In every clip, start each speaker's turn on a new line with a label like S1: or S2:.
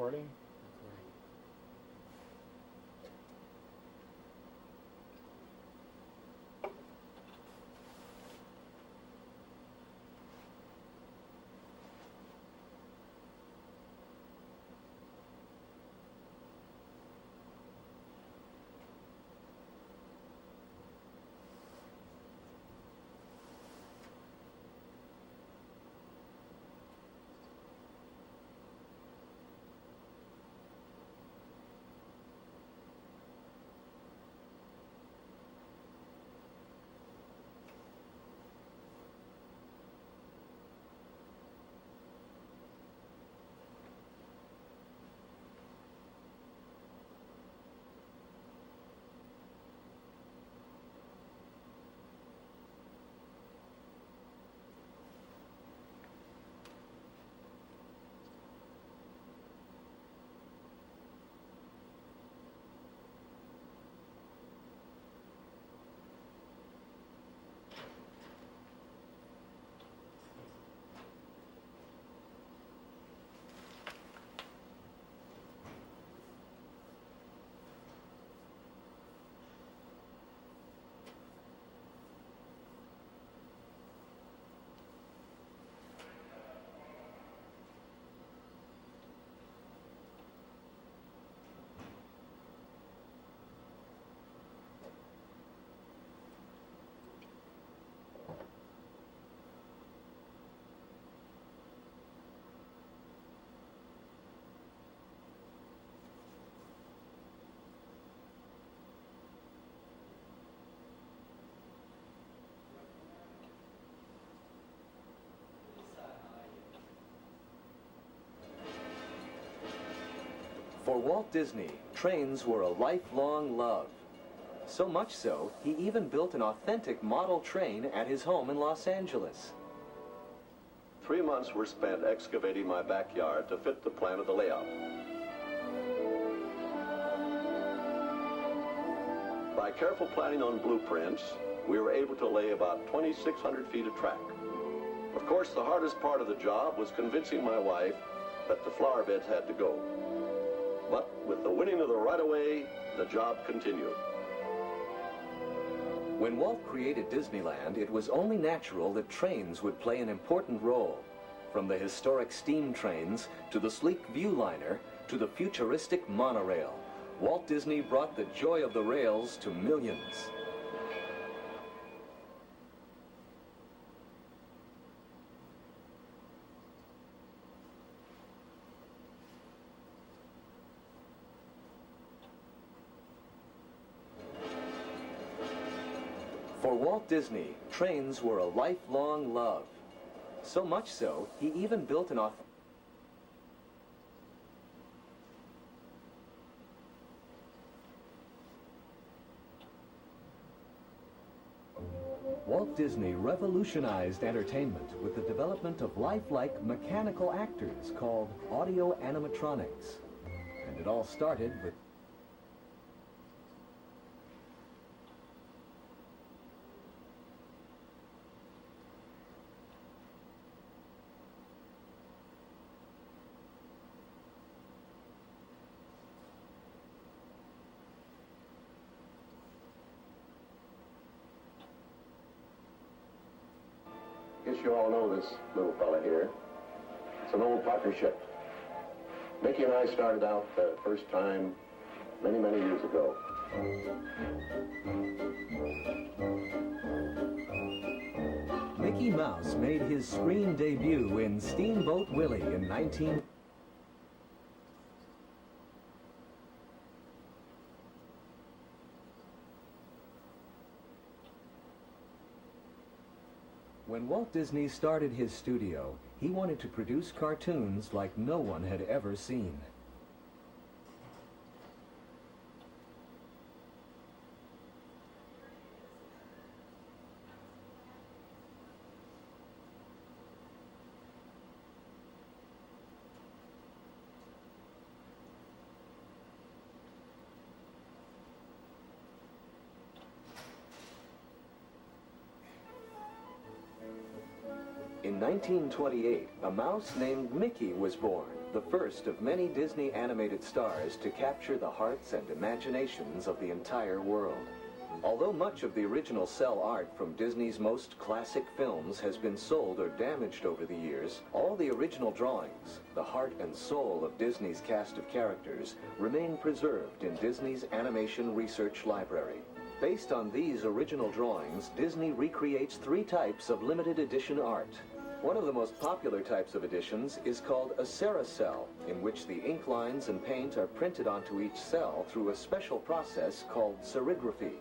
S1: recording?
S2: For Walt Disney, trains were a lifelong love. So much so, he even built an authentic model train at his home in Los Angeles.
S3: 3 months were spent excavating my backyard to fit the plan of the layout. By careful planning on blueprints, we were able to lay about 2,600 feet of track. Of course, the hardest part of the job was convincing my wife that the flower beds had to go. But with the winning of the right-of-way, the job continued.
S2: When Walt created Disneyland, it was only natural that trains would play an important role. From the historic steam trains, to the sleek Viewliner, to the futuristic monorail, Walt Disney brought the joy of the rails to millions. For Walt Disney, trains were a lifelong love. So much so, he even built an Walt Disney revolutionized entertainment with the development of lifelike mechanical actors called audio animatronics. And it all started with
S3: I guess you all know this little fella here. It's an old partnership. Mickey and I started out the first time many, many years ago.
S2: Mickey Mouse made his screen debut in Steamboat Willie in 19... When Walt Disney started his studio, he wanted to produce cartoons like no one had ever seen. In 1928, a mouse named Mickey was born. the first of many Disney animated stars to capture the hearts and imaginations of the entire world. Although much of the original cel art from Disney's most classic films has been sold or damaged over the years, all the original drawings, the heart and soul of Disney's cast of characters, remain preserved in Disney's Animation Research Library. Based on these original drawings, Disney recreates 3 types of limited edition art. One of the most popular types of editions is called a Sericel, in which the ink lines and paint are printed onto each cell through a special process called serigraphy.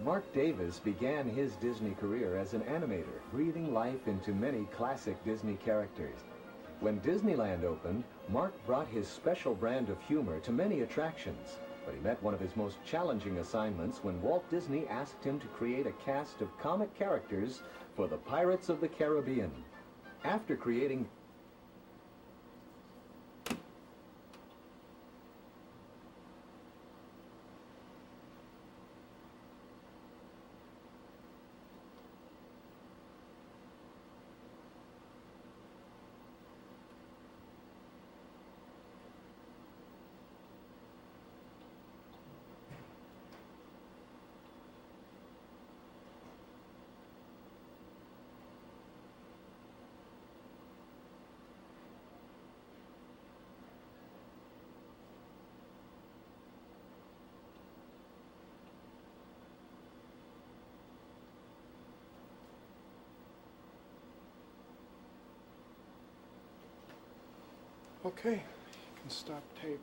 S2: Marc Davis began his Disney career as an animator, breathing life into many classic Disney characters. When Disneyland opened, Marc brought his special brand of humor to many attractions, but he met one of his most challenging assignments when Walt Disney asked him to create a cast of comic characters for the Pirates of the Caribbean. After creating
S1: Okay, you can stop tape.